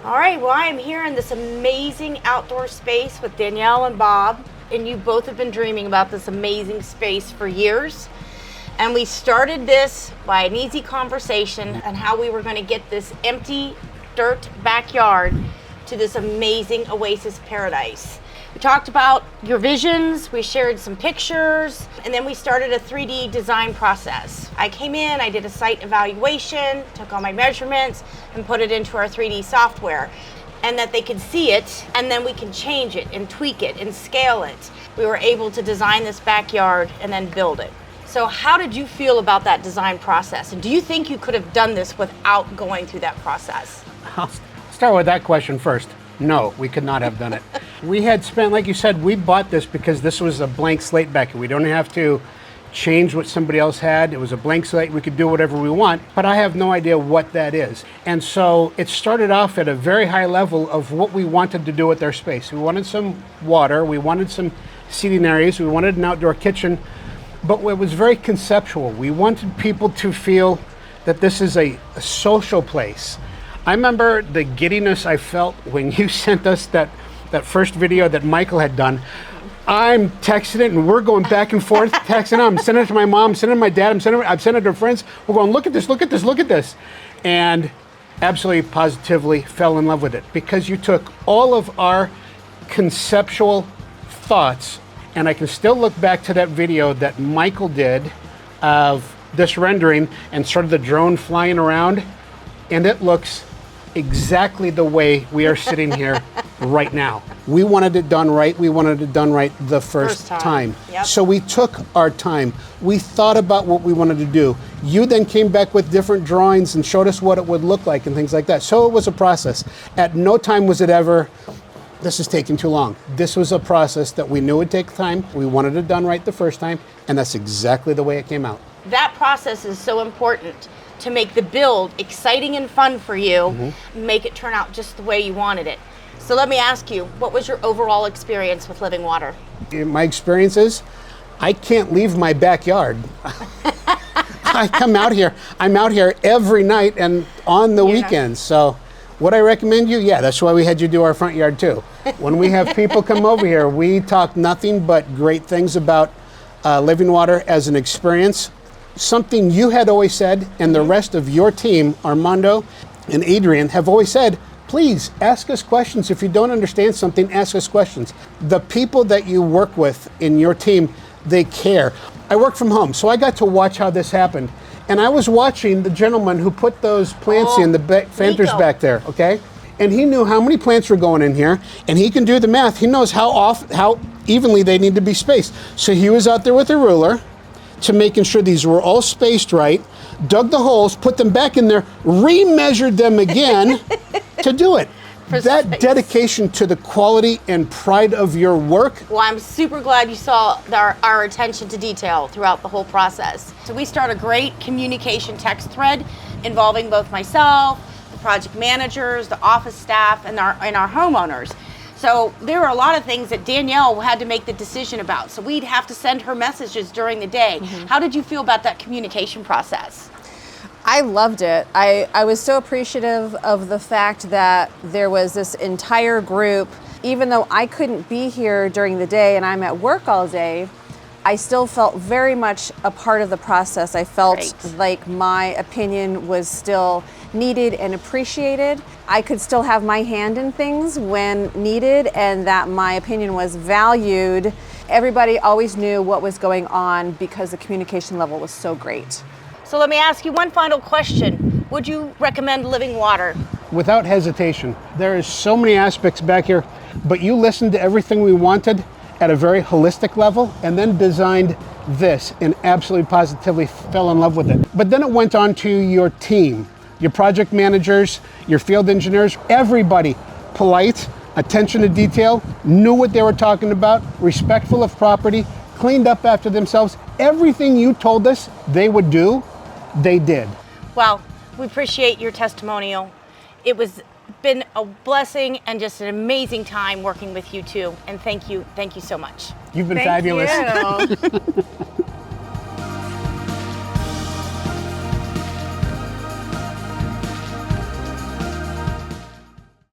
All right, well, I am here in this amazing outdoor space with Danielle and Bob, and you both have been dreaming about this amazing space for years. And we started this by an easy conversation on how we were going to get this empty dirt backyard to this amazing oasis paradise. We talked about your visions, we shared some pictures, and then we started a 3D design process. I came in, I did a site evaluation, took all my measurements, and put it into our 3D software, and that they could see it, and then we can change it and tweak it and scale it. We were able to design this backyard and then build it. So how did you feel about that design process? And do you think you could have done this without going through that process? I'll start with that question first. No, we could not have done it. We had spent, like you said, we bought this because this was a blank slate back here. We don't have to change what somebody else had. It was a blank slate. We could do whatever we want, but I have no idea what that is. And so it started off at a very high level of what we wanted to do with our space. We wanted some water. We wanted some seating areas. We wanted an outdoor kitchen, but it was very conceptual. We wanted people to feel that this is a social place. I remember the giddiness I felt when you sent us that first video that Michael had done. I'm texting it and we're going back and forth, texting it. I'm sending it to my mom, sending it to my dad, I'm sending it to friends. We're going, look at this, look at this, look at this. And absolutely positively fell in love with it because you took all of our conceptual thoughts, and I can still look back to that video that Michael did of this rendering and sort of the drone flying around, and it looks exactly the way we are sitting here right now. We wanted it done right. We wanted it done right the first time. Yep. So we took our time. We thought about what we wanted to do. You then came back with different drawings and showed us what it would look like and things like that. So it was a process. At no time was it ever, this is taking too long. This was a process that we knew would take time. We wanted it done right the first time, and that's exactly the way it came out. That process is so important to make the build exciting and fun for you, make it turn out just the way you wanted it. So let me ask you, what was your overall experience with Living Water? My experience is, I can't leave my backyard. I come out here, I'm out here every night and on the weekends. So would I recommend you? Yeah, that's why we had you do our front yard too. When we have people come over here, we talk nothing but great things about Living Water as an experience. Something you had always said, and the rest of your team, Armando and Adrian, have always said, please ask us questions. If you don't understand something, ask us questions. The people that you work with in your team, they care. I work from home, so I got to watch how this happened. And I was watching the gentleman who put those plants in the planters back there, okay? And he knew how many plants were going in here, and he can do the math. He knows how evenly they need to be spaced. So he was out there with a ruler to making sure these were all spaced right, dug the holes, put them back in there, re-measured them again to do it. That dedication to the quality and pride of your work. Well, I'm super glad you saw our attention to detail throughout the whole process. So we start a great communication text thread involving both myself, the project managers, the office staff, and our homeowners. So there were a lot of things that Danielle had to make the decision about. So we'd have to send her messages during the day. How did you feel about that communication process? I loved it. I was so appreciative of the fact that there was this entire group. Even though I couldn't be here during the day and I'm at work all day, I still felt very much a part of the process. I felt like my opinion was still needed and appreciated. I could still have my hand in things when needed, and that my opinion was valued. Everybody always knew what was going on because the communication level was so great. So let me ask you one final question. Would you recommend Living Water? Without hesitation. There is so many aspects back here, but you listened to everything we wanted at a very holistic level and then designed this and absolutely positively fell in love with it. But then it went on to your team, your project managers, your field engineers, everybody polite, attention to detail, knew what they were talking about, respectful of property, cleaned up after themselves. Everything you told us they would do, they did. Well, we appreciate your testimonial. It was been a blessing and just an amazing time working with you two. And thank you so much. You've been fabulous. Thank you.